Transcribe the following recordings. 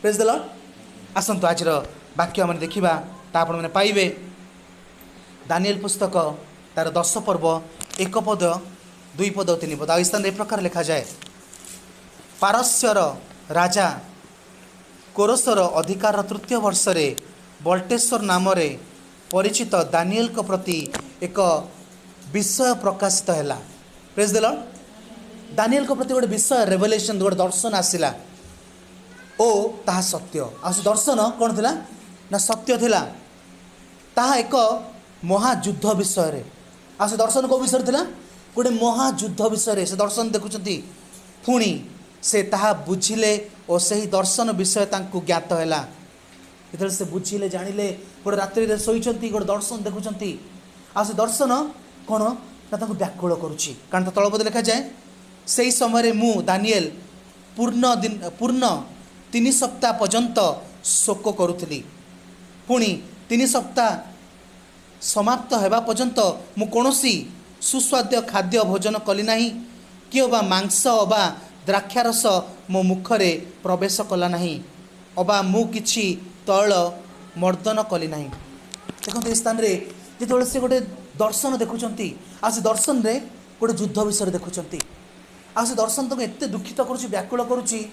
Praise the Lord. आसंतु आज वाक्य मैंने देखा ता आपण मैंने पाइबे दानिएल पुस्तक तार 10 पर्व 1 पद 2 पद 3 पद। स्थान ए प्रकार लिखा जाए, पारस्यर राजा कोरसर अधिकार तृतीय वर्ष रे बल्टेश्वर नाम रे परिचित दानिएल को प्रति एक विषय प्रकाशित है। Praise the Lord. दानिएल को प्रति गोटे विषय रेवलेशन गोटे दर्शन आसिला ओ ताहा सत्य। आ से दर्शन कौन थिला ना सत्य थिला। ताहा एक महायुद्ध विषय रे। आ से दर्शन को विषय थिला गोटे महायुद्ध विषय रे से दर्शन देखुचंती। पुणी से ताहा बुझिले और सही दर्शन विषय तांकु ज्ञात हैला। जेतले से बुझिले जानिले गोटे रात्रि रे सोइचंती गोटे दर्शन देखुचंती। आ से दर्शन कौन ना तांकु व्याकुल करूची। कारण तळपद लिखा जाए, सेही समय मु दानिएल पूर्ण 3 सप्ताह पर्यंत शोक करुଥିଲି। पुणी 3 सप्ताह समाप्त होगा पर्यंत मु कौनसी सुस्वाद्य खाद्य भोजन कली नहीं, कि अबा मांस अबा द्राक्षारस मो मुखरे प्रवेश कला नहीं, अबा मु किछि तैल मर्दन कली नहीं। देखो स्थान रे जिते से गोटे दर्शन देखुंती। आ से दर्शन रे गोटे युद्ध विषय देखुंती। आ से दर्शन तक एत दुखित करुच्ची व्याकुल करुच्ची।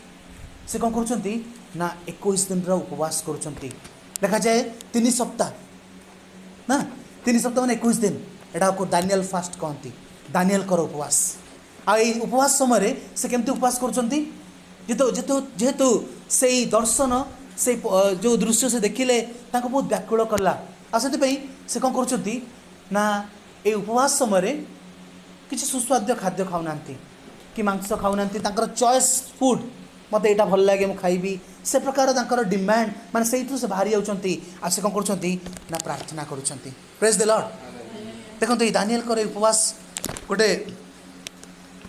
से कौन करुँच ना 21 दिन उपवास करुँच। देखा जाए 3 सप्ताह ना 3 सप्ताह मैंने 21 दिन एटा को दानिएल फास्ट कहती। दानिएल कर उपवास। आ उपवास समय से केमती उपवास करुँच जेहेतु से दर्शन से जो दृश्य से देखिले तांको बहुत व्याकुल करला। आ से कौन करुँच ना ये उपवास समय किसी सुस्वाद्य खाद्य खाऊना कि मांस खाऊना चॉइस फूड मत यहाँ भल लगे मुझे खाइबी से प्रकार तांकर डिमांड माने से बाहरी जाऊँगी। आ से कौन कर प्रार्थना करुँच। Praise the Lord. देखो ये दानिएल कर उपवास गोटे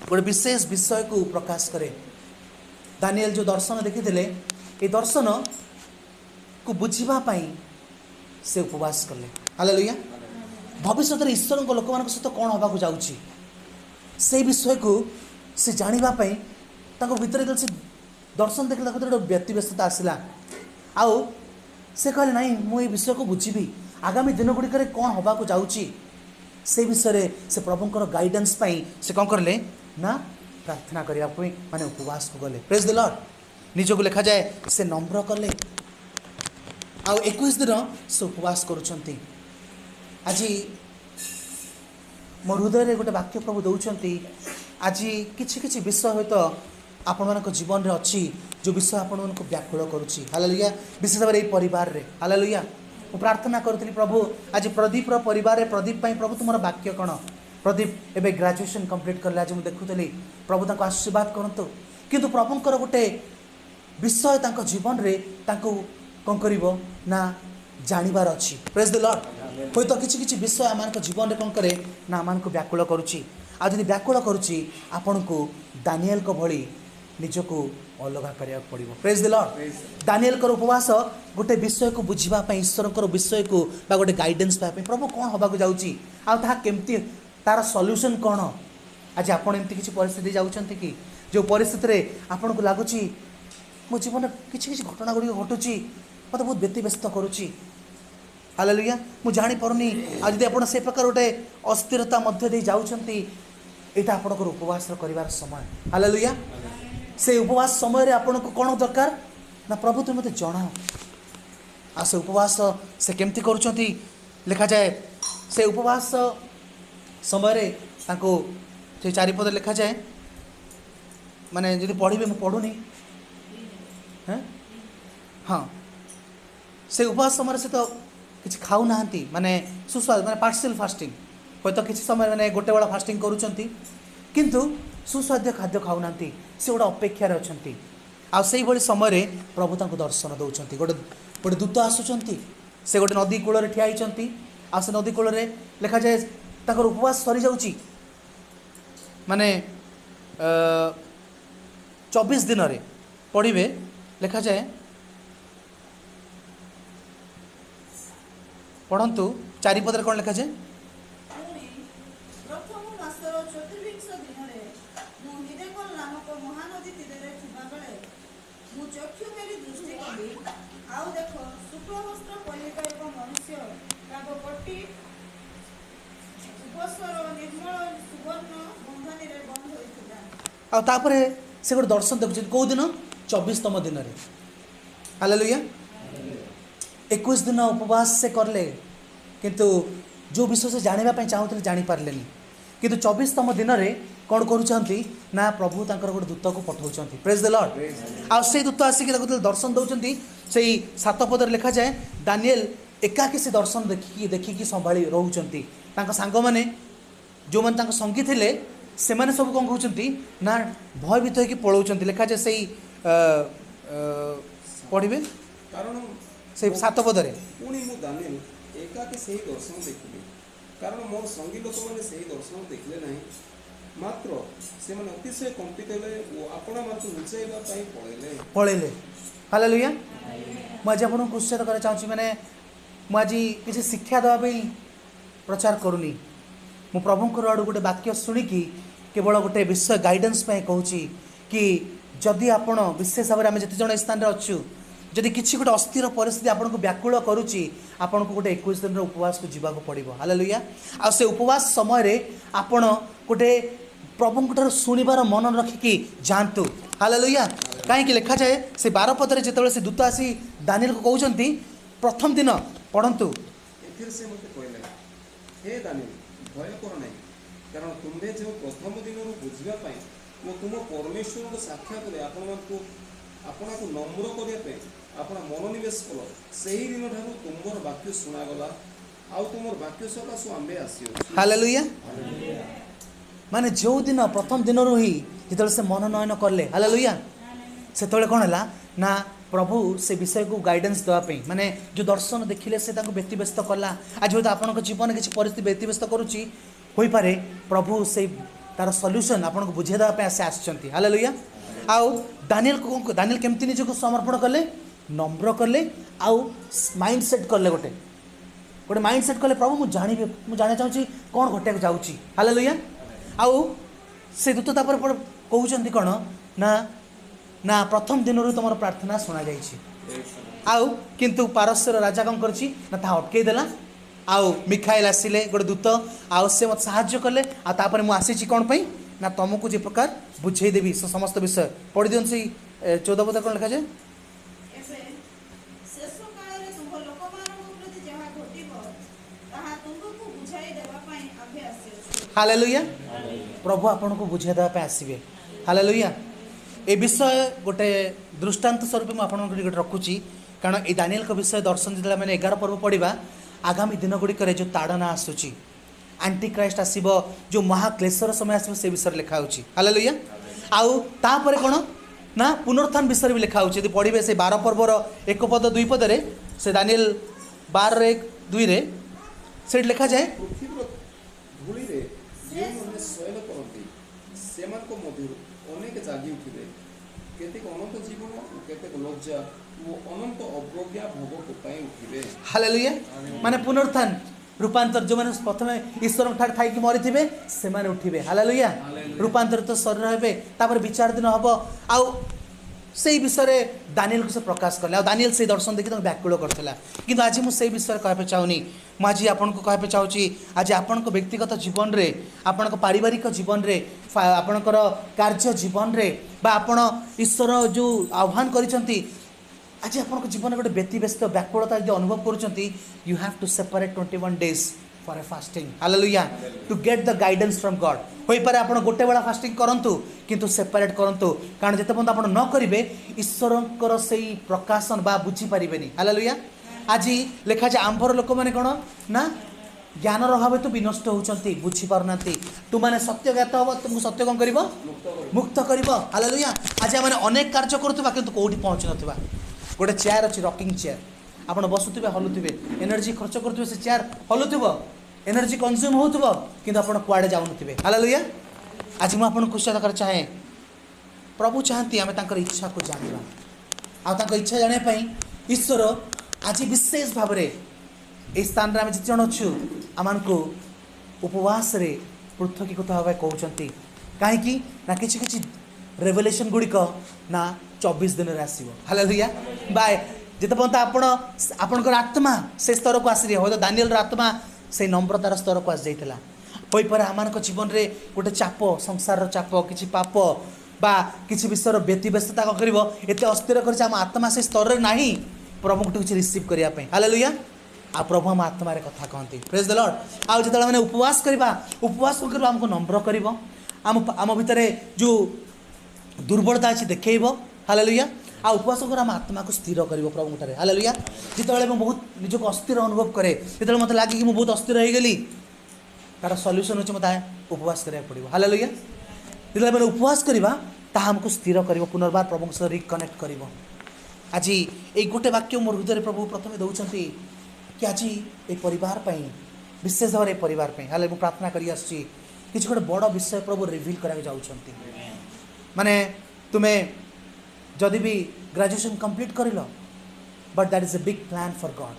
गोटे विशेष विषय को प्रकाश करे। दानिएल जो दर्शन देखी ये दर्शन को बुझापी से उपवास कले। हालेलुया। भविष्य में ईश्वर लोक मान सहित कौन होगा जाऊँगी से विषय को से जानापी भीतर से दर्शन देखला गोटे व्यक्तिव्यस्तता आसला। आउ से कहले नहीं मुझे विषय को बुझी आगामी दिन गुड़िक कौन होगा जाऊँगी से विषय से प्रभुंर गाइडेंस से कौन करले ना प्रार्थना करने माने उपवास को गले। Praise the Lord. निज को लिखा जाए से नम्र कले। आ 21 दिन से उपवास करुँच। आज मोर हृदय गोटे वाक्य प्रभु दौरान आज किछि विषय हो तो आपण मान जीवन में अच्छी जो विषय आपण मान व्याकुल करुच्ची। हालेलुया। विशेष भाव में परिवार रे। हालेलुया। मु प्रार्थना करुली प्रभु आज प्रदीप परिवार रे प्रदीप प्रभु तुम वाक्य कौन। प्रदीप एवं ग्रेजुएशन कंप्लीट करले। आज मुझे देखुली प्रभु ताको आशीर्वाद करंतु। किंतु प्रभुंकर गोटे विषय तांको जीवन रे तांको कौन करिवो ना जानिबार अच्छी। Praise the Lord. होय तो किछि विषय आम जीवन में कौन करे ना आम व्याकुल करुच्ची। आ जदि व्याकुल करुच्ची आपण को दानिएल को भली निजको अलग करिया पड़िबो। Praise the Lord. दानिएल कर उपवास गोटे विषय को बुझापी ईश्वर विषय को बा गोटे गाइडेंस पाइबा प्रभु कौन होगा जाऊँगी आ केमती तार सॉल्यूशन कौन। आज आपण एमती किसी परिस्थिति जाउछंती कि जो परिस्थिति रे आपण को लागुची मो जीवन किसी घटना गुड़ी घटुची मत बहुत व्यतिव्यस्त करुच्ची। हालेलुया। मु जानी पारुनी आज यदि आपण से प्रकार गोटे अस्थिरता मध्य दे जाउछंती एटा आपणकर उपवास करिवार समय। हालेलुया। से उपवास समय रे आपण को कौन दरकार ना प्रभु तुम मते जणाओ। आ से उपवास से केमती करुछंती लिखा जाए से उपवास समय रे ताको से 4 पद लिखा जाए माने यदि पढ़िबे मु पढ़ुनी हाँ से उपवास समय से तो किसी खाऊ नाहंती माने सुस्वाद माने पार्शियल फास्टिंग हो तो किसी समय माने गोटे बेला फास्टिंग करूछंती किंतु सुस्वाद्य खाद्य खाऊ नाहंती से गोटे अपेक्षार अछंती। आ सेही भली समय रे प्रभु तांको दर्शन दउछंती। गोटे दूत आसुछंती से गोटे नदी कूल रे ठिया हिचंती। आ से नदी कूल रे लिखा जाए तांकर उपवास सरी जाउची माने 24 दिन रे पढ़िबे लिखा जाए पढ़ंतु 4 पद रे कोन लिखा जाए ଆଉ ଦେଖ ଶୁକ୍ଳବସ୍ତ୍ର ପରିହିତ ଏକ ମନୁଷ୍ୟ ତାଙ୍କ ପଟି ଉପସ୍ୱର ନିର୍ମଳ ସୁବର୍ଣ୍ଣ ବନ୍ଧନୀରେ ବନ୍ଦ ହୋଇଥିଲା। ଆଉ ତାପରେ ସେ ଗୋଟେ ଦର୍ଶନ ଦେଖୁଛନ୍ତି କେଉଁ ଦିନ 24ତମ ଦିନରେ। ହାଲେଲୁୟା। 21 ଦିନ ଉପବାସ ସେ କଲେ କିନ୍ତୁ ଯେଉଁ ବିଷୟ ସେ ଜାଣିବା ପାଇଁ ଚାହୁଁଥିଲେ ଜାଣିପାରିଲେନି। କିନ୍ତୁ 24ତମ ଦିନରେ କ'ଣ କରୁଛନ୍ତି ନା ପ୍ରଭୁ ତାଙ୍କର ଗୋଟେ ଦୂତକୁ ପଠାଉଛନ୍ତି। ପ୍ରେଜ୍ ଦ ଲର୍ଡ। ଆଉ ସେଇ ଦୂତ ଆସିକି ତାକୁ ଦର୍ଶନ ଦେଉଛନ୍ତି। ସେଇ 7 ପଦରେ ଲେଖାଯାଏ ଦାନିଏଲ ଏକାକି ସେ ଦର୍ଶନ ଦେଖିକି ସମ୍ଭାଳି ରହୁଛନ୍ତି। ତାଙ୍କ ସାଙ୍ଗମାନେ ଯେଉଁମାନେ ତାଙ୍କ ସଙ୍ଗୀ ଥିଲେ ସେମାନେ ସବୁ କ'ଣ କହୁଛନ୍ତି ନା ଭୟଭୀତ ହେଇକି ପଳାଉଛନ୍ତି। ଲେଖାଯାଏ ସେଇ ପଢ଼ିବେ କାରଣ ସେଇ 7 ପଦରେ ପୁଣି ମୁଁ ଦାନିଏଲ ଏକାକି ସେହି ଦର୍ଶନ ଦେଖିଲି, କାରଣ ମୋର ସଙ୍ଗୀ ଲୋକମାନେ ସେହି ଦର୍ଶନ ଦେଖିଲେ ନାହିଁ, ମାତ୍ର ସେମାନେ ଅତିଶୟ କମ୍ପିତ ହେଲେ ଓ ଆପଣା ମାତ୍ର ଲୁଚାଇବା ପାଇଁ ପଳେଇଲେ। ହାଲେଲୁୟା। ମୁଁ ଆଜି ଆପଣଙ୍କୁ ଉତ୍ସାହିତ କରିବାକୁ ଚାହୁଁଛି। ମାନେ ମୁଁ ଆଜି କିଛି ଶିକ୍ଷା ଦେବା ପାଇଁ ପ୍ରଚାର କରୁନି। ମୁଁ ପ୍ରଭୁଙ୍କର ଆଡ଼ୁ ଗୋଟେ ବାକ୍ୟ ଶୁଣିକି କେବଳ ଗୋଟେ ବିଷୟ ଗାଇଡେନ୍ସ ପାଇଁ କହୁଛି କି ଯଦି ଆପଣ ବିଶେଷ ଭାବରେ ଆମେ ଯେତେ ଜଣ ଏ ସ୍ଥାନରେ ଅଛୁ, ଯଦି କିଛି ଗୋଟେ ଅସ୍ଥିର ପରିସ୍ଥିତି ଆପଣଙ୍କୁ ବ୍ୟାକୁଳ କରୁଛି, ଆପଣଙ୍କୁ ଗୋଟେ 21 ଦିନର ଉପବାସକୁ ଯିବାକୁ ପଡ଼ିବ। ହାଲେଲୁୟା। ଆଉ ସେ ଉପବାସ ସମୟରେ ଆପଣ ଗୋଟେ ପ୍ରଭୁଙ୍କଠାରୁ ଶୁଣିବାର ମନ ରଖିକି ଯାଆନ୍ତୁ। ହାଲେଲୁୟା। କାହିଁକି ଲେଖାଯାଏ ସେ 12 ପଦରେ ଯେତେବେଳେ ସେ ଦୂତ ଆସି ଦାନିଏଲକୁ କହୁଛନ୍ତି, ପ୍ରଥମ ଦିନ ପଢ଼ନ୍ତୁ। ଏଥିରେ ସେ ମୋତେ କହିଲେ, ହେ ଦାନିଏଲ ଭୟ କର ନାହିଁ, କାରଣ ତୁମ୍ଭେ ଯେଉଁ ପ୍ରଥମ ଦିନରୁ ବୁଝିବା ପାଇଁ ଓ ତୁମ ପରମେଶ୍ୱରଙ୍କ ସାକ୍ଷାତରେ ଆପଣଙ୍କୁ ନମ୍ର କରିବା ପାଇଁ ଆପଣ ମନୋନିବେଶ କଲ, ସେହି ଦିନଠାରୁ ତୁମର ବାକ୍ୟ ଶୁଣାଗଲା, ଆଉ ତୁମର ବାକ୍ୟ ସକାଶୁ ଆମ୍ଭେ ଆସିଅଛୁ। ହାଲେଲୁୟା। ମାନେ ଯେଉଁଦିନ ପ୍ରଥମ ଦିନରୁ ହିଁ ଯେତେବେଳେ ସେ ମନୋନୟନ କଲେ, ହାଲେଲୁୟା, ସେତେବେଳେ କ'ଣ ହେଲା ନା ପ୍ରଭୁ ସେ ବିଷୟକୁ ଗାଇଡେନ୍ସ ଦେବା ପାଇଁ, ମାନେ ଯେଉଁ ଦର୍ଶନ ଦେଖିଲେ ସେ ତାଙ୍କୁ ବ୍ୟତିବ୍ୟସ୍ତ କଲା। ଆଜି ହୁଏତ ଆପଣଙ୍କ ଜୀବନରେ କିଛି ପରିସ୍ଥିତି ବ୍ୟତିବ୍ୟସ୍ତ କରୁଛି, ହୋଇପାରେ ପ୍ରଭୁ ସେଇ ତାର ସଲ୍ୟୁସନ୍ ଆପଣଙ୍କୁ ବୁଝାଇ ଦେବା ପାଇଁ ଆସିଛନ୍ତି। ହାଲେଲୁୟା। ଆଉ ଦାନିଏଲ କେମିତି ନିଜକୁ ସମର୍ପଣ କଲେ? ନମ୍ର କଲେ, ଆଉ ମାଇଣ୍ଡ ସେଟ୍ କଲେ, ଗୋଟେ ମାଇଣ୍ଡ ସେଟ୍ କଲେ, ପ୍ରଭୁ ମୁଁ ଜାଣିବାକୁ ଚାହୁଁଛି କ'ଣ ଘଟିବାକୁ ଯାଉଛି। ହାଲେଲୁୟା। ଆଉ ସେ ଦୂତ ତାପରେ କହୁଛନ୍ତି କ'ଣ ନା ପ୍ରଥମ ଦିନରୁ ତୁମର ପ୍ରାର୍ଥନା ଶୁଣାଯାଇଛି। ଆଉ କିନ୍ତୁ ପାରସ୍ୟର ରାଜା କ'ଣ କରିଛି ନା ତାହା ଅଟକେଇ ଦେଲା। ଆଉ ମିଖାଏଲ ଆସିଲେ ଗୋଟେ ଦୂତ, ଆଉ ସେ ମୋତେ ସାହାଯ୍ୟ କଲେ। ଆଉ ତାପରେ ମୁଁ ଆସିଛି କ'ଣ ପାଇଁ ନା ତୁମକୁ ଯେ ପ୍ରକାର ବୁଝେଇଦେବି ସେ ସମସ୍ତ ବିଷୟ। ପଢ଼ି ଦିଅନ୍ତୁ ସେଇ 14 ପଦ କ'ଣ ଲେଖାଯାଏ। ଏବେ ଶେଷ କାଳରେ ତୁମ୍ଭ ଲୋକମାନଙ୍କ ପ୍ରତି ଯାହା ଘଟିବ ତାହା ତୁମକୁ ବୁଝାଇ ଦେବା ପାଇଁ ଆମ୍ଭେ ଆସିଅଛୁ। ହାଲେଲୁୟା। ପ୍ରଭୁ ଆପଣଙ୍କୁ ବୁଝାଇ ଦେବା ପାଇଁ ଆସିବେ। ହାଲେଲୁୟା। ଏ ବିଷୟ ଗୋଟେ ଦୃଷ୍ଟାନ୍ତ ସ୍ୱରୂପ ମୁଁ ଆପଣଙ୍କ ଗୋଟେ ରଖୁଛି, କାରଣ এই ଦାନିଏଲଙ୍କ ବିଷୟ ଦର୍ଶନ ଯେତେବେଳେ ଆମେ 11 ପର୍ବ ପଢ଼ିବା, ଆଗାମୀ ଦିନ ଗୁଡ଼ିକରେ ଯେଉଁ ତାଡ଼ନା ଆସୁଛି, ଆଣ୍ଟିକ୍ରାଇଷ୍ଟ ଆସିବ, ଯେଉଁ ମହାକ୍ଲେଶର ସମୟ ଆସିବ, ସେ ବିଷୟରେ ଲେଖା ହେଉଛି। ହାଲେଲୁୟା। ଆଉ ତାପରେ କ'ଣ ନା ପୁନରୁତ୍ଥାନ ବିଷୟରେ ବି ଲେଖା ହେଉଛି। ଯଦି ପଢ଼ିବେ ସେ 12 ପର୍ବର 1 ପଦ 2 ପଦରେ, ସେ ଦାନିଏଲ 12:2ରେ ସେଠି ଲେଖାଯାଏ, ପୃଥିବୀର ଧୂଳିରେ ଯେଉଁମାନେ ଶୟନ କରନ୍ତି ସେମାନଙ୍କ ମଧ୍ୟରୁ ଅନେକ ଜାଗି ଉଠିବେ, କେତେକ ଅନନ୍ତ ଜୀବନ ଓ କେତେକ ଲଜ୍ଜା ଓ ଅନନ୍ତ ଅବଜ୍ଞା ଭୋଗ ପାଇଁ ଉଠିବେ। ହାଲେଲୁୟା। ମାନେ ପୁନରୁତ୍ଥାନ, ରୂପାନ୍ତର, ଯେଉଁମାନେ ପ୍ରଥମେ ଈଶ୍ୱରଙ୍କ ଠାରେ ଥାଇକି ମରିଥିବେ ସେମାନେ ଉଠିବେ। ହାଲେଲୁୟା। ରୂପାନ୍ତରିତ ଶରୀର ହେବେ। ତାପରେ ବିଚାର ଦିନ ହେବ। ଆଉ ସେଇ ବିଷୟରେ ଦାନିଏଲକୁ ସେ ପ୍ରକାଶ କଲେ। ଆଉ ଦାନିଏଲ ସେଇ ଦର୍ଶନ ଦେଖି ତାଙ୍କୁ ବ୍ୟାକୁଳ କରିଥିଲା। କିନ୍ତୁ ଆଜି ମୁଁ ସେଇ ବିଷୟରେ କହିବା ପାଇଁ ଚାହୁଁନି। ମୁଁ ଆଜି ଆପଣଙ୍କୁ କହିବା ପାଇଁ ଚାହୁଁଛି, ଆଜି ଆପଣଙ୍କ ବ୍ୟକ୍ତିଗତ ଜୀବନରେ, ଆପଣଙ୍କ ପାରିବାରିକ ଜୀବନରେ, ଆପଣଙ୍କର କାର୍ଯ୍ୟ ଜୀବନରେ, ବା ଆପଣ ଈଶ୍ୱର ଯେଉଁ ଆହ୍ୱାନ କରିଛନ୍ତି, ଆଜି ଆପଣଙ୍କ ଜୀବନରେ ଗୋଟେ ବ୍ୟତିବ୍ୟସ୍ତ ବ୍ୟାକୁଳତା ଯଦି ଅନୁଭବ କରୁଛନ୍ତି, you have to separate 21 days for a fasting. Hallelujah. To get the guidance from God. ହୋଇପାରେ ଆପଣ ଗୋଟେ ବେଳା ଫାଷ୍ଟିଂ କରନ୍ତୁ, କିନ୍ତୁ ସେପାରେଟ୍ କରନ୍ତୁ, କାରଣ ଯେତେ ପର୍ଯ୍ୟନ୍ତ ଆପଣ ନ କରିବେ ଈଶ୍ୱରଙ୍କର ସେଇ ପ୍ରକାଶନ ବା ବୁଝିପାରିବେନି। ହାଲେଲୁୟା। ଆଜି ଲେଖାଯାଏ ଆମ୍ଭର ଲୋକମାନେ କ'ଣ ନା ଜ୍ଞାନର ଅଭାବ ହେତୁ ବିନଷ୍ଟ ହେଉଛନ୍ତି, ବୁଝିପାରୁନାହାନ୍ତି। ତୁମାନେ ସତ୍ୟ ଜ୍ଞାତ ହେବ, ତୁମକୁ ସତ୍ୟ କ'ଣ କରିବ? ମୁକ୍ତ କରିବ। ହାଲେଲୁୟା। ଆଜି ଆମେ ଅନେକ କାର୍ଯ୍ୟ କରୁଥିବା କିନ୍ତୁ କେଉଁଠି ପହଞ୍ଚୁନଥିବା। ଗୋଟେ ଚେୟାର ଅଛି, ରକିଂ ଚେୟାର, ଆପଣ ବସୁଥିବେ, ହଲୁଥିବେ, ଏନର୍ଜି ଖର୍ଚ୍ଚ କରୁଥିବେ, ସେ ଚେୟାର ହଲୁଥିବ, ଏନର୍ଜି କନଜ୍ୟୁମ୍ ହେଉଥିବ, କିନ୍ତୁ ଆପଣ କୁଆଡ଼େ ଯାଉନଥିବେ। ହାଲେଲୁୟା। ଆଜି ମୁଁ ଆପଣଙ୍କୁ ଉତ୍ସାହିତ କରିବାକୁ ଚାହେଁ, ପ୍ରଭୁ ଚାହାନ୍ତି ଆମେ ତାଙ୍କର ଇଚ୍ଛାକୁ ଜାଣିବା। ଆଉ ତାଙ୍କ ଇଚ୍ଛା ଜାଣିବା ପାଇଁ ଈଶ୍ୱର ଆଜି ବିଶେଷ ଭାବରେ এই ସ୍ଥାନରେ ଆମେ ଯେତେ ଜଣ ଅଛୁ ଆମମାନଙ୍କୁ ଉପବାସରେ ପୃଥକୀକୃତ ହେବା ପାଇଁ କହୁଛନ୍ତି। କାହିଁକି ନା କିଛି ରେଭେଲେସନ୍ ଗୁଡ଼ିକ ନା 24 ଦିନରେ ଆସିବ। ହାଲେଲୁୟା। ବା जिते पर्यंत आपणकर आत्मा से स्तर को आसी हो दानिएल आत्मा से नम्रतार स्तर को आसी जाइଥିଲା होईपरे आम जीवन में गोटे चाप संसार चाप किसी पाप बा किसी विषय व्यतिव्यस्तता कौन कर एत अस्थिर कर आत्मा से स्तर ना प्रभु किसी रिसीव करने हालेलुया आ प्रभु आम आत्मार कथा कहती प्रेज द लॉर्ड आउ जो मैंने उपवास करवा उपवास कर आमको नम्र कर आम भितर जो दुर्बलता अच्छी देखब हालेलुया आ उपवास कर आम आत्मा को स्थिर कर प्रभु ठारे हालेलुया जिते बहुत निजक अस्थिर अनुभव करे जो मत लगे कि बहुत अस्थिर हो गली तार सल्यूशन हो मत उपवास करा पड़ो हालेलुया जो मैंने उपवास करवा ताहा हमको स्थिर कर पुनर्बार प्रभु सह रिकनेक्ट कर आज ये गोटे वाक्य मोर हृदय प्रभु प्रथम दौरान कि आज ये परिवार विशेष भाव में परिवार हाले मुझे प्रार्थना करी आसी किसी गोटे बड़ विषय प्रभु रिविल करा जाउछंती माने तुम्हें जदि भी ग्रेजुएशन कंप्लीट कर but that is a big plan for God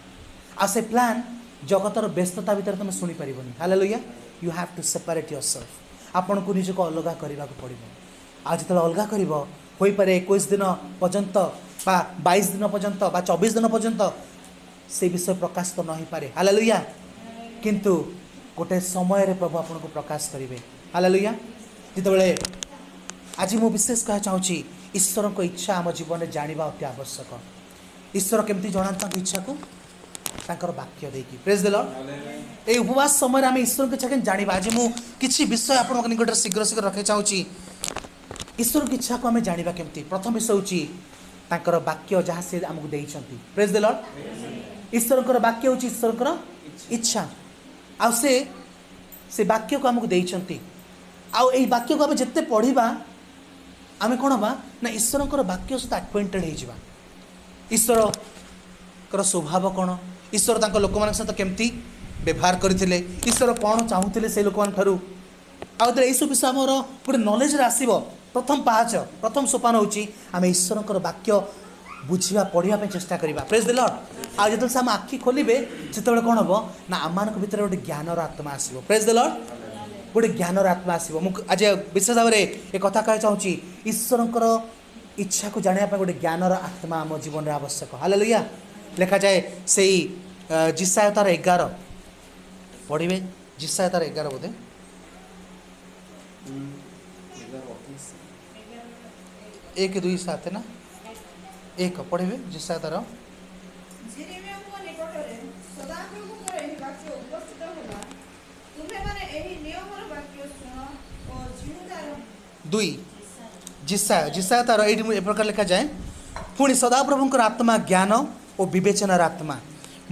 आ से प्लान जगतर व्यस्तता भितर तुम शुणी पारिबनी hallelujah you have to separate yourself आपन को निज को अलग करने को पड़ो आज जो अलग कर हो पारे 21 दिन पर्यंत बा 22 दिन पर्यंत बा 24 दिन पर्यंत से विषय प्रकाश तो नहीं पारे हालेलुया किंतु गोटे समय रे प्रभु आपन को प्रकाश करेंगे हालेलुया जितेबाला आज मु विशेष कह चाहूँगी ईश्वर को इच्छा आम जीवन में जाना अति आवश्यक ईश्वर केमती जनाता इच्छा को तांकर वाक्य देकी प्रेज द लॉर्ड ए उपवास समय आम ईश्वर की इच्छा के जाना आज मु किछि विषय आपन निकट शीघ्र शीघ्र रखे चाहूँगी ईश्वर की इच्छा को आम जाना केमती प्रथम विषय हूँ तांकर वाक्य जहाँ से आमको देइछंती प्रेज द लॉर्ड ईश्वर वाक्य हूँ ईश्वर इच्छा आ से वाक्य को आमको देइछंती आउ ए वाक्य को आम जिते पढ़ा आम कौन बा ना ईश्वर वाक्य सहित आक्वेंटेड हो ईश्वर स्वभाव कौन ईश्वर तांको लोक मान सहित केमती व्यवहार करथिले ईश्वर कौन चाहूले से लोक मान ठारू आ सब विषय आमर गोटे नॉलेज रे आसीबो प्रथम पाहाच प्रथम सोपान होची आम ईश्वर वाक्य बुझा पढ़ा चेष्टा करवा प्रेज द लॉर्ड आ जो आम आखि खोलिबे सेतबेले कौन हम ना आम भितर गोटे ज्ञानर आत्मा आसीबो प्रेज द लॉर्ड गोटे ज्ञानर आत्मा आसीबो मु आज विशेष भाव में एक कथा कह चाहूँगी ईश्वर इच्छा को जानापी गोटे ज्ञानर आत्मा आम जीवन में आवश्यक हालेलुया लिखा जाए से जिसाय तार 11 पढ़े जिसाय तार 11 बोधे 1-2-7 ना 1 पढ़े जिसाय तार जिरेमियाଙ୍କ ନିକଟରେ ସଦାପ୍ରଭୁଙ୍କର ଏହି ବାକ୍ୟ ଉପସ୍ଥିତ ହେଲା ତୁମେମାନେ ଏହି ନିୟମର ବାକ୍ୟ ଶୁଣ ଓ ଜିହୁଦାର 2 जिसाय तार ये प्रकार लिखा जाए पुणी सदाप्रभुंकर आत्मा ज्ञान और विवेचनार आत्मा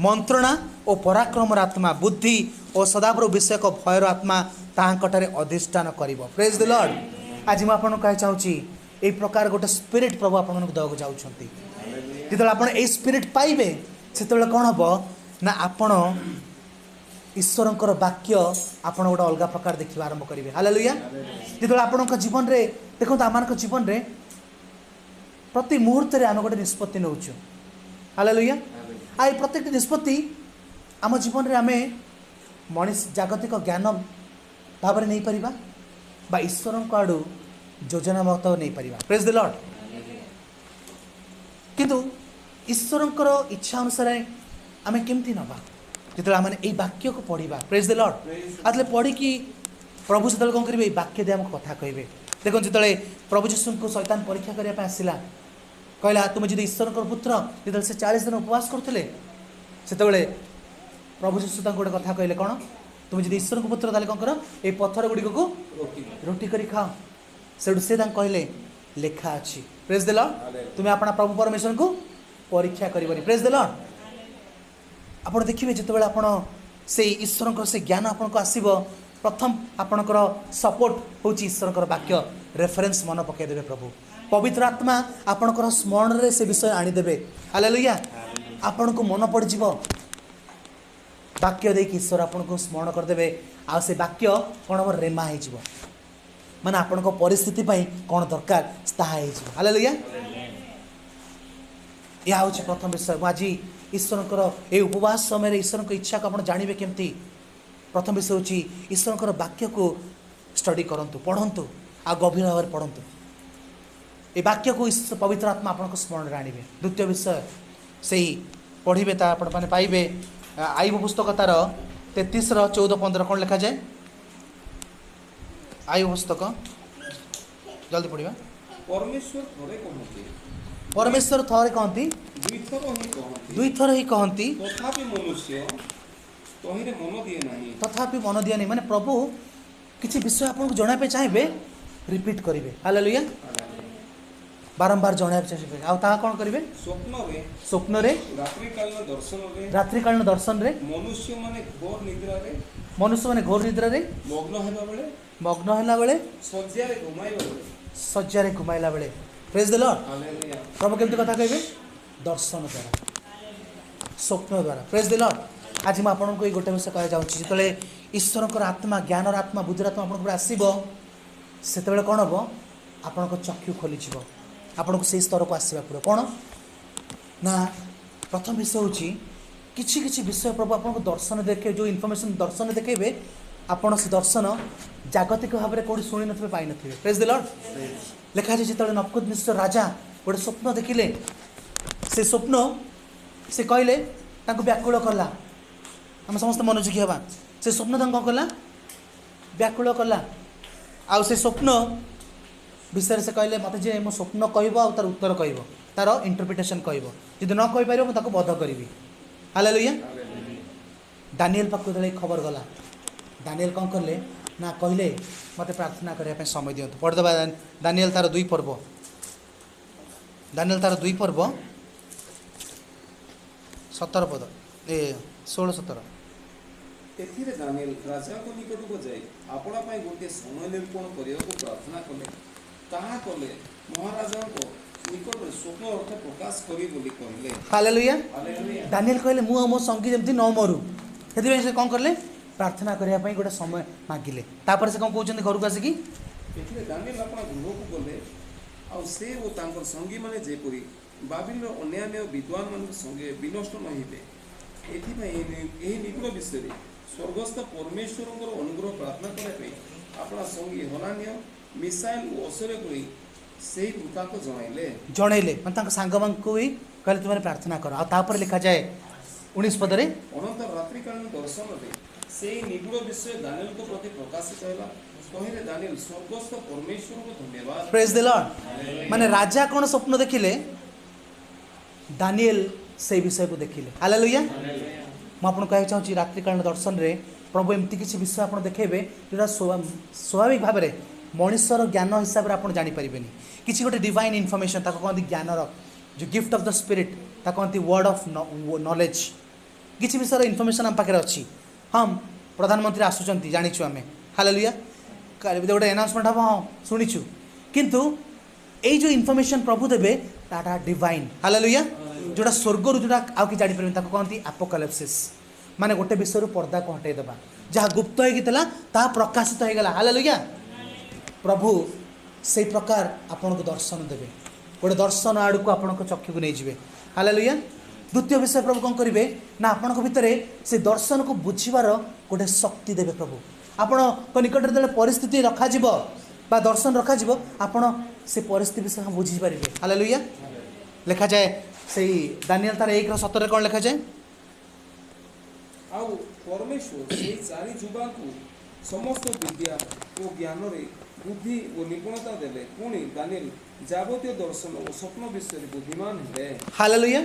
मंत्रणा और पराक्रमर आत्मा बुद्धि और सदाप्रभु विषयक भयर आत्मा ताहांकठारे अधिष्ठान करिवो प्रेज द लॉर्ड आज मैं आपन कह चाहूँगी ये प्रकार गोटे स्पिरिट प्रभु आपन को दवाक जाउछंती जिते आप स्पिरिट पाइबे से कौन हम ना आपण ईश्वर वाक्य आपण गोटे अलग प्रकार देखा आरंभ करेंगे हालेलुया जो आपण जीवन में देखो आम जीवन में प्रति मुहूर्त आम गोटे निष्पत्ति नौ हालेलुया आ प्रत्येक निष्पत्ति आम जीवन में आम मनीष जागतिक ज्ञान भाव में नहीं पारिबा बा ईश्वर आड़ू योजना मत नहीं पारिबा प्रेज द लॉर्ड किंतु ईश्वर इच्छा अनुसार आम केमती नवा जो आम वाक्य को पढ़ा प्रेज द लॉर्ड आते पढ़ी प्रभु से कौन करेंगे वाक्य दे आमको कथा कहे देखो जो प्रभु जीशु को शैतान परीक्षा करने आसला कहला तुम जो ईश्वर पुत्र जो से 40 दिन उपवास करते से प्रभु जीशु गोटे कथा कहले कौन तुम जो ईश्वर को पुत्र ताले कौन कर ये पत्थर गुड़िक को रोटी कर खाओ से कहले लेखा अच्छी प्रेज द लॉर्ड तुम्हें अपना प्रभु परमेश्वर को परीक्षा करबनी प्रेज द लॉर्ड आप देखिए जो आप से ईश्वर से ज्ञान आपन को आसब प्रथम आपणकर सपोर्ट हूँ ईश्वर वाक्य रेफरेन्स मन पकईदे प्रभु पवित्र आत्मा आपणकर स्मरण रे से विषय आनीदे हालेलुया आपण को मन पड़ जाव वाक्य देख ईश्वर आपन को स्मरण करदे आ से वाक्य कौन हम रेमा हो माने आपण को परिस्थिति कौन दरकार ताहा हालेलुया यह हूँ प्रथम विषय आज ईश्वर ये उपवास समय ईश्वर को इच्छा को आप जानवे केमती प्रथम विषय हूँ ईश्वर वाक्य को स्टडी करंतु पढ़ंतु आ गभीर भाव पढ़ंतु ये वाक्य को पवित्र आत्मा आपन को स्मरण में आणवे द्वितीय विषय ସେହି ପଢ଼ିବେ ତା ଆପଣମାନେ ପାଇବେ। ଆଇବ ପୁସ୍ତକ ତାର 33:14-15 କ'ଣ ଲେଖାଯାଏ? ଆଇବ ପୁସ୍ତକ ଜଲ୍ଦି ପଢ଼ିବା। परमेश्वर थोड़े कहते ପରମେଶ୍ୱର ଥରେ କହନ୍ତି, दुईथर ही कहते ଦୁଇଥର ହିଁ କହନ୍ତି, तथापि मनुष्य तहिरे मन दिए नहीं। ତଥାପି ମନ ଦିଅନି। ମାନେ ପ୍ରଭୁ କିଛି ବିଷୟ ଆପଣଙ୍କୁ ଜଣାଇବା ପାଇଁ ଚାହିଁବେ, ରିପିଟ୍ କରିବେ। ହାଲେଲୁୟା। ବାରମ୍ବାର ଜଣାଇବା ଚାହିଁବେ। ଆଉ ତାହା କ'ଣ କରିବେ? स्वप्न रे ସ୍ୱପ୍ନରେ, रात्रिकालीन दर्शन रे ରାତ୍ରିକାଳୀନ ଦର୍ଶନରେ, मनुष्य माने घोर निद्रा रे ମନୁଷ୍ୟମାନେ ଘୋର ନିଦ୍ରାରେ मग्न हेबा बेले ମଗ୍ନ ହେଲା ବେଳେ, शଯ୍या रे घुमाइबा बेले। ଶଯ୍ୟାରେ ଘୁମାଇଲା ବେଳେ। ପ୍ରେଜ୍ ଦ ଲର୍ଡ। हालेलुया। ପ୍ରଭୁ କେମିତି କଥା କହିବେ? ଦର୍ଶନ ଦ୍ୱାରା, ସ୍ୱପ୍ନ ଦ୍ୱାରା। ପ୍ରେଜ୍ ଦ ଲର୍ଡ। ଆଜି ମୁଁ ଆପଣଙ୍କୁ ଏଇ ଗୋଟେ ବିଷୟ କହିବାକୁ ଚାହୁଁଛି, ଯେତେବେଳେ ଈଶ୍ୱରଙ୍କର ଆତ୍ମା, ଜ୍ଞାନର ଆତ୍ମା, ବୁଦ୍ଧିର ଆତ୍ମା ଆପଣଙ୍କ ଉପରେ ଆସିବ, ସେତେବେଳେ କ'ଣ ହେବ? ଆପଣଙ୍କ ଚକ୍ଷୁ ଖୋଲିଯିବ, ଆପଣଙ୍କୁ ସେଇ ସ୍ତରକୁ ଆସିବାକୁ ପଡ଼ିବ। କ'ଣ ନା, ପ୍ରଥମ ବିଷୟ ହେଉଛି କିଛି କିଛି ବିଷୟ ପ୍ରଭୁ ଆପଣଙ୍କୁ ଦର୍ଶନ ଦେଖେଇବେ, ଯେଉଁ ଇନଫର୍ମେସନ୍ ଦର୍ଶନ ଦେଖେଇବେ, ଆପଣ ସେ ଦର୍ଶନ ଜାଗତିକ ଭାବରେ କେଉଁଠି ଶୁଣିନଥିବେ, ପାଇନଥିବେ। ପ୍ରେଜ୍ ଦ ଲର୍ଡ। ଲେଖାଯାଇଛି ଯେତେବେଳେ ନବୁକଦ୍ନେସର ରାଜା ଗୋଟେ ସ୍ୱପ୍ନ ଦେଖିଲେ, ସେ ସ୍ୱପ୍ନ ସେ କହିଲେ ତାଙ୍କୁ ବ୍ୟାକୁଳ କଲା। ଆମେ ସମସ୍ତେ ମନୋଯୋଗୀ ହେବା। ସେ ସ୍ୱପ୍ନ ତାଙ୍କୁ କ'ଣ କଲା? ବ୍ୟାକୁଳ କଲା। ଆଉ ସେ ସ୍ୱପ୍ନ ବିଷୟରେ ସେ କହିଲେ, ମୋତେ ଯେ ମୋ ସ୍ୱପ୍ନ କହିବ ଆଉ ତାର ଉତ୍ତର କହିବ, ତାର ଇଣ୍ଟରପ୍ରିଟେସନ୍ କହିବ, ଯଦି ନ କହିପାରିବ ମୁଁ ତାକୁ ବଧ କରିବି। ହାଲେଲୁୟା। ଦାନିଏଲ ପାଖକୁ ଯେତେବେଳେ ଖବର ଗଲା, ଦାନିଏଲ କ'ଣ କଲେ ନା କହିଲେ, ମୋତେ ପ୍ରାର୍ଥନା କରିବା ପାଇଁ ସମୟ ଦିଅନ୍ତୁ। ପଢ଼ିଦେବା ଦାନିଏଲ ତାର 2 ପର୍ବ। ଦାନିଏଲ ତାର 2 ପର୍ବ 17 ପଦ 16-17। एथिरे दानिएल राजा को निकट को जाई आपणा पाई गोटे समय निरूपण करियाको प्रार्थना कले। ताहा कले महाराजा को निकट स्वप्न अर्थ प्रकाश करी बोली कहले। हालेलुया। हालेलुया। दानिएल कहले ମୁଁ ଆଉ ମୋ ସଙ୍ଗୀ ଯେମିତି ନ ମରୁ, ସେଥିପାଇଁ ସେ କ'ଣ କଲେ? ପ୍ରାର୍ଥନା କରିବା ପାଇଁ ଗୋଟେ ସମୟ ମାଗିଲେ। ତାପରେ ସେ କ'ଣ କହୁଛନ୍ତି ଘରକୁ ଆସିକି? ଏଥିରେ ଦାନିଏଲ ଆପଣା ଗୃହକୁ ଗଲେ ଆଉ ସେ ଓ ତାଙ୍କର ସଙ୍ଗୀ ମାନେ ଯେପରି ବାବିଲର ଅନ୍ୟାନ୍ୟ ବିଦ୍ୱାନ ମାନଙ୍କ ସଙ୍ଗେ ବିନଷ୍ଟ ନ ହେବେ, ଏଥିପାଇଁ ଏହି ନିଗୁଡ଼ ବିଷୟରେ ସ୍ୱର୍ଗସ୍ଥ ପରମେଶ୍ୱରଙ୍କର ଅନୁଗ୍ରହ ପ୍ରାର୍ଥନା କରିବା ପାଇଁ ଆପଣା ସଙ୍ଗୀ ହନାନ୍ୟ, ମିସାଏଲ ଓ ଅସର୍ୟକୁ ସେହି ବୃତ୍ତାନ୍ତ ଜଣାଇଲେ। ମାନେ ତାଙ୍କ ସାଙ୍ଗମାନଙ୍କୁ ବି କହିଲେ ତୁମେ ପ୍ରାର୍ଥନା କର। ଆଉ ତାପରେ ଲେଖାଯାଏ 19 ପଦରେ, ଅନନ୍ତର ରାତ୍ରିକାଳୀନ ଦର୍ଶନରେ ସେହି ନିଗୁଡ଼ ବିଷୟ ଦାନିଏଲଙ୍କ ପ୍ରତି ପ୍ରକାଶିତ ହେଲା। ତହିଁରେ ଦାନିଏଲ ସ୍ୱର୍ଗସ୍ଥ ପରମେଶ୍ୱରଙ୍କୁ ଧନ୍ୟବାଦ। ପ୍ରେଜ୍ ଦ ଲର୍ଡ। ମାନେ ରାଜା କ'ଣ ସ୍ୱପ୍ନ ଦେଖିଲେ, ଦାନିଏଲ ସେଇ ବିଷୟକୁ ଦେଖିଲେ। ହାଲେଲୁୟା। ମୁଁ ଆପଣଙ୍କୁ କହିବାକୁ ଚାହୁଁଛି, ରାତ୍ରିକାଳୀନ ଦର୍ଶନରେ ପ୍ରଭୁ ଏମିତି କିଛି ବିଷୟ ଆପଣ ଦେଖେଇବେ ଯେଉଁଟା ସ୍ୱାଭାବିକ ଭାବରେ ମଣିଷର ଜ୍ଞାନ ହିସାବରେ ଆପଣ ଜାଣିପାରିବେନି। କିଛି ଗୋଟେ ଡିଭାଇନ୍ ଇନଫର୍ମେସନ୍, ତାକୁ କହନ୍ତି ଜ୍ଞାନର ଯେଉଁ ଗିଫ୍ଟ ଅଫ୍ ଦ ସ୍ପିରିଟ୍, ତାକୁ କହନ୍ତି ୱାର୍ଡ଼ ଅଫ୍ ନଲେଜ୍। କିଛି ବିଷୟର ଇନଫର୍ମେସନ୍ ଆମ ପାଖରେ ଅଛି। ହଁ, ପ୍ରଧାନମନ୍ତ୍ରୀ ଆସୁଛନ୍ତି, ଜାଣିଛୁ ଆମେ। ହାଲେଲୁୟା। ଗୋଟେ ଆନାଉନ୍ସମେଣ୍ଟ ହେବ, ହଁ ଶୁଣିଛୁ। କିନ୍ତୁ ଏଇ ଯେଉଁ ଇନଫର୍ମେସନ୍ ପ୍ରଭୁ ଦେବେ, ତାଟା ଡିଭାଇନ୍। ହାଲେଲୁୟା। ଯେଉଁଟା ସ୍ୱର୍ଗରୁ ଯେଉଁଟା ଆଉ କି ଜାଣିପାରିବେନି, ତାକୁ କହନ୍ତି ଆପୋକାଲିପ୍ସିସ୍। ମାନେ ଗୋଟେ ବିଷୟରୁ ପର୍ଦ୍ଦାକୁ ହଟେଇଦେବା, ଯାହା ଗୁପ୍ତ ହେଇକି ଥିଲା ତାହା ପ୍ରକାଶିତ ହେଇଗଲା। ହାଲେଲୁୟା। ପ୍ରଭୁ ସେଇ ପ୍ରକାର ଆପଣଙ୍କୁ ଦର୍ଶନ ଦେବେ, ଗୋଟେ ଦର୍ଶନ ଆଡ଼କୁ ଆପଣଙ୍କ ଚକ୍ଷୁକୁ ନେଇଯିବେ। ହାଲେଲୁୟା। ଦ୍ୱିତୀୟ ବିଷୟ ପ୍ରଭୁ କ'ଣ କରିବେ ନା, ଆପଣଙ୍କ ଭିତରେ ସେ ଦର୍ଶନକୁ ବୁଝିବାର ଗୋଟେ ଶକ୍ତି ଦେବେ ପ୍ରଭୁ। ଆପଣଙ୍କ ନିକଟରେ ଯେତେବେଳେ ପରିସ୍ଥିତି ରଖାଯିବ ବା ଦର୍ଶନ ରଖାଯିବ, ଆପଣ ସେ ପରିସ୍ଥିତି ବିଷୟ ବୁଝିପାରିବେ। ହାଲେଲୁୟା। ଲେଖାଯାଏ ସେଇ ଦାନିଏଲ ତାର 1:17 କ'ଣ ଲେଖାଯାଏ? ଆଉ ପରମେଶ୍ୱର ସେହି ଚାରି ଯୁବାଙ୍କୁ ସମସ୍ତ ବିଦ୍ୟା ଓ ଜ୍ଞାନରେ ବୁଦ୍ଧି ଓ ନିପୁଣତା ଦେଲେ। ପୁଣି ଦାନିଏଲ ଯାବତୀୟ ଦର୍ଶନ ଓ ସ୍ୱପ୍ନ ବିଷୟରେ ବୁଦ୍ଧିମାନ ହେଲେ। ହାଲେଲୁୟା।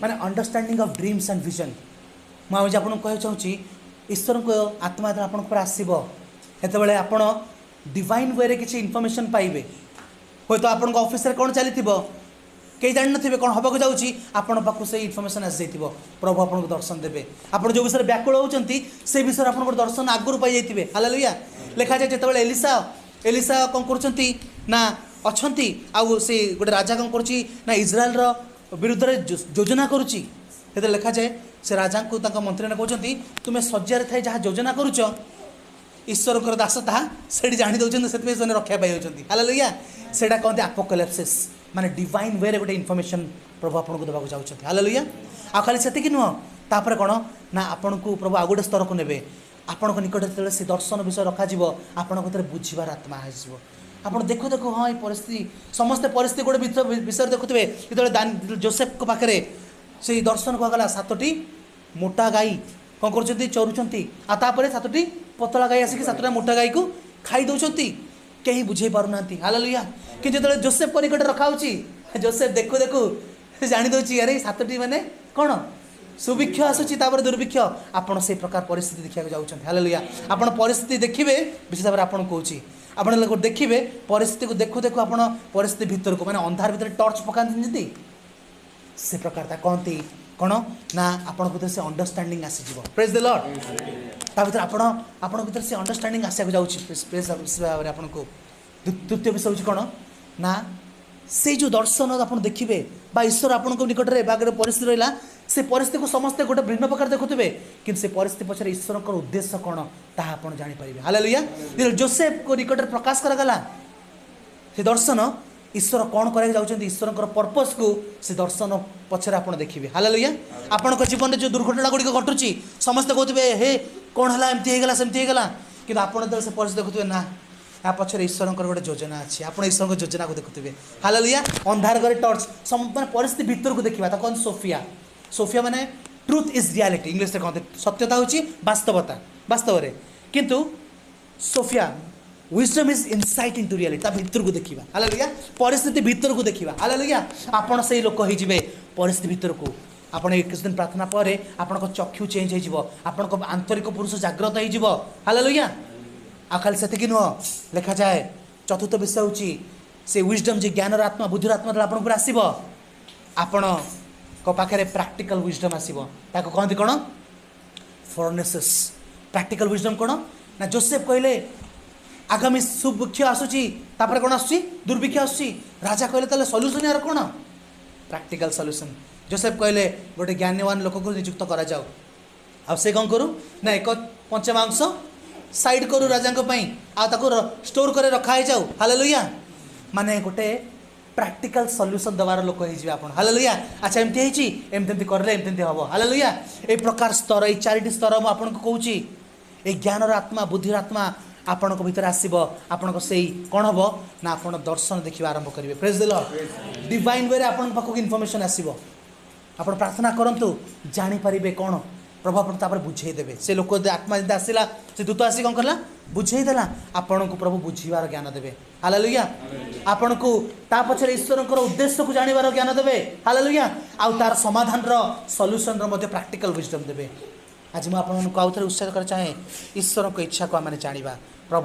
ମାନେ understanding of dreams and vision. ମୁଁ ଆଜି ଆପଣଙ୍କୁ କହିବାକୁ ଚାହୁଁଛି, ଈଶ୍ୱରଙ୍କ ଆତ୍ମା ଯେତେବେଳେ ଆପଣଙ୍କ ଉପରେ ଆସିବ, ସେତେବେଳେ ଆପଣ ଡିଭାଇନ୍ ୱେରେ କିଛି ଇନଫର୍ମେସନ୍ ପାଇବେ। ହୁଏତ ଆପଣଙ୍କ ଅଫିସରେ କ'ଣ ଚାଲିଥିବ, କେହି ଜାଣିନଥିବେ କ'ଣ ହେବାକୁ ଯାଉଛି, ଆପଣଙ୍କ ପାଖକୁ ସେଇ ଇନଫର୍ମେସନ୍ ଆସିଯାଇଥିବ। ପ୍ରଭୁ ଆପଣଙ୍କୁ ଦର୍ଶନ ଦେବେ। ଆପଣ ଯେଉଁ ବିଷୟରେ ବ୍ୟାକୁଳ ହେଉଛନ୍ତି, ସେ ବିଷୟରେ ଆପଣଙ୍କର ଦର୍ଶନ ଆଗରୁ ପାଇଯାଇଥିବେ। ହାଲେଲୁୟା। ଲେଖାଯାଏ ଯେତେବେଳେ ଏଲିସା କ'ଣ କରୁଛନ୍ତି ନା ଅଛନ୍ତି, ଆଉ ସେ ଗୋଟେ ରାଜା କ'ଣ କରୁଛି ନା ଇସ୍ରାଏଲର ବିରୁଦ୍ଧରେ ଯୋଜନା କରୁଛି। ସେତେବେଳେ ଲେଖାଯାଏ ସେ ରାଜାଙ୍କୁ ତାଙ୍କ ମନ୍ତ୍ରୀମାନେ କହୁଛନ୍ତି, ତୁମେ ଶଯ୍ୟାରେ ଥାଇ ଯାହା ଯୋଜନା କରୁଛ, ଈଶ୍ୱରଙ୍କର ଦାସ ତାହା ସେଠି ଜାଣି ଦେଉଛନ୍ତି, ସେଥିପାଇଁ ସେମାନେ ରକ୍ଷା ପାଇଯାଉଛନ୍ତି। ହାଲେଲୁୟା। ସେଇଟା କହନ୍ତି ଆପୋକାଲିପ୍ସିସ୍। ମାନେ ଡିଭାଇନ୍ ୱେରେ ଗୋଟେ ଇନଫର୍ମେସନ୍ ପ୍ରଭୁ ଆପଣଙ୍କୁ ଦେବାକୁ ଯାଉଛନ୍ତି। ହାଲେଲୁୟା। ଆଉ ଖାଲି ସେତିକି ନୁହଁ, ତାପରେ କ'ଣ ନା ଆପଣଙ୍କୁ ପ୍ରଭୁ ଆଉ ଗୋଟେ ସ୍ତରକୁ ନେବେ। ଆପଣଙ୍କ ନିକଟରେ ଯେତେବେଳେ ସେ ଦର୍ଶନ ବିଷୟ ରଖାଯିବ, ଆପଣଙ୍କ ଭିତରେ ବୁଝିବାର ଆତ୍ମା ଆସିଯିବ। ଆପଣ ଦେଖୁ ହଁ, ଏଇ ପରିସ୍ଥିତି, ସମସ୍ତେ ପରିସ୍ଥିତି ଗୋଟେ ବିଷୟରେ ଦେଖୁଥିବେ। ଯେତେବେଳେ ଜୋସେଫଙ୍କ ପାଖରେ से दर्शन कहगला 7टी मोटा गाई कौन कर चरुंच आतापर 7टी पतला गाई आसिक 7टा मोटा गाई को खाई दौरान कहीं बुझे पारना हालेलुया कि जो जोसेफ को निकट रखा जोसेफ देखु देखु जानी दौची अरे 7टी माने कौन सुभिक्ष आसूची दुर्भिक्ष आपड़ से प्रकार परिस्थिति देखा जाऊँ हालेलुया आपड़ परिस्थिति देखिए विशेष भाव में आपको कौची आप देखिए परिस्थिति को देखु देखु आप परिस्थिति भितर को मैंने अंधार भितर टर्च पकाती से प्रकार कहती कौन ना आपण भीतर से अंडरस्टैंडिंग आसीज प्रेज द लॉर्ड ता भीतर आपण भीतर से अंडरस्टैंडिंग आसिया जाऊँगी प्रेज भाव में आपको द्वितीय विषय हूँ कौन ना से जो दर्शन आप देखिए ईश्वर आपण निकट में बागर परिस्थिति रहा से परिस्थिति को समस्ते गोटे भिन्न प्रकार देखुए कि से परिस्थिति पछरे ईश्वर उद्देश्य कौन ताहा आपण जानीपर हालेलुया जोसेफ को निकट में प्रकाश करागला से दर्शन ईश्वर कौन कराया जाऊँ ईश्वर पर्पस को से दर्शन पछरे आप देखिए हालेलुया आपण जीवन में जो दुर्घटना गुड़िक घटुची समस्ते कहते हे कौन है एमती होगा सेमती होगा कि आप से परिस्थिति देखुए ना या पछरे ईश्वर गोटे योजना अच्छी आप ईश्वर योजना को देखुए हालेलुया अंधार घरे टर्च मैं परिस्थिति भितर को देखा तो कौन सोफिया सोफिया माने ट्रुथ इज रियलिटी इंग्लिश में कहते सत्यता होची वास्तवता वास्तव में किंतु Sophia wisdom is insight into reality ता भितर को देखिबा हालेलुया परिस्थिति भितर को देखिबा हालेलुया आपण से लोक होई जिवे परिस्थिति भितर को आपण एक दिन प्रार्थना पर आपण चक्षु चेंज हो जिवो आपण आंतरिक पुरुष जागृत हो जिवो हालेलुया आ खाली सेतिक नुह लिखा जाए चतुर्थ विषय होची से विजडम जे ज्ञान आत्मा बुद्धि आत्मा आपण पर आसीबो आपण को पाखे प्रैक्टिकल विजडम आसीबो ताको कहते कौन फर्नेसेस प्रैक्टिकल विजडम कौन ना जोसेफ कहले आगामी सुभिक्ष आसूची तापर कौन आसूची दुर्भिक्ष आसूची राजा कहले ताले सॉल्यूशन यार कौन प्रैक्टिकल सॉल्यूशन जोसेफ कहले गोटे ज्ञानवान लोक को नियुक्त करा जाओ अब से कौन करू ना एक पंचमांश साइड करू राजा स्टोर कर रखा जाऊ हालेलुया माने गोटे प्रैक्टिकल सॉल्यूशन दबार लोक हो हालेलुया अच्छा एमती एमती करले एमती हम हालेलुया ए प्रकार स्तर ये 4टी स्तर मुझे आपको कहूँ ये ज्ञान आत्मा बुद्धि आत्मा आपण भीतर आसब आपण से कौन हम ना आप दर्शन देखा आरंभ करेंगे प्रेज द लॉर्ड डिवाइन वे आपण पाखक इनफॉरमेशन आसब आप प्रार्थना करंतु जानी पारिबे कौन प्रभु आप तापर बुझेदेवे से लोक आत्मा जब आसला से दूत आसी कौन कला बुझेदेला आपण को प्रभु बुझीबार ज्ञान देवे हालेलुया आपण को ता पछरे ईश्वर उद्देश्य को जानिबार ज्ञान देवे हालेलुया आ तार समाधान रो सॉल्यूशन रो मध्ये प्रैक्टिकल विजडम देवे आज मैं आपन को आउथरे उत्साह कर चाहे ईश्वर को इच्छा को आम जानिबा